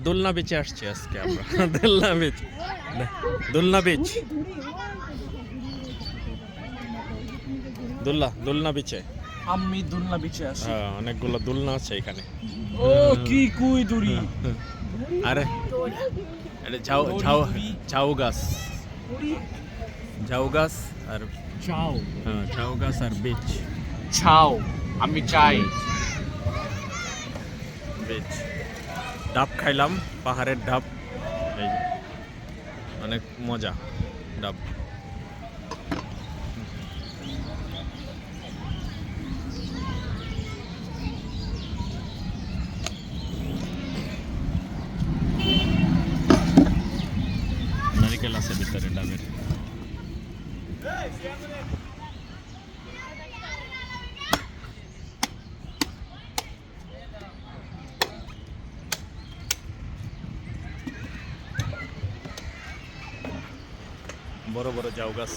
দোলনা বিচে আসছি আজকে আমরা। দোলনা বিচ দোলনা বিচে। আমি দোলনা বিচে আছি। হ্যাঁ, অনেকগুলো দোলনা আছে এখানে। ও কি কুই দড়ি। আরে এটা ঝাউ গাছ আর চাও ঝাউ গাছ আর বিচ। চাও আমি চাই। বিচ ডাব খাইলাম, পাহাড়ের ডাব, এই যে, অনেক মজা ডাব। নারিকেল আছে ভিতরে ডাবের। বড় বড় ঝাউ গাছ।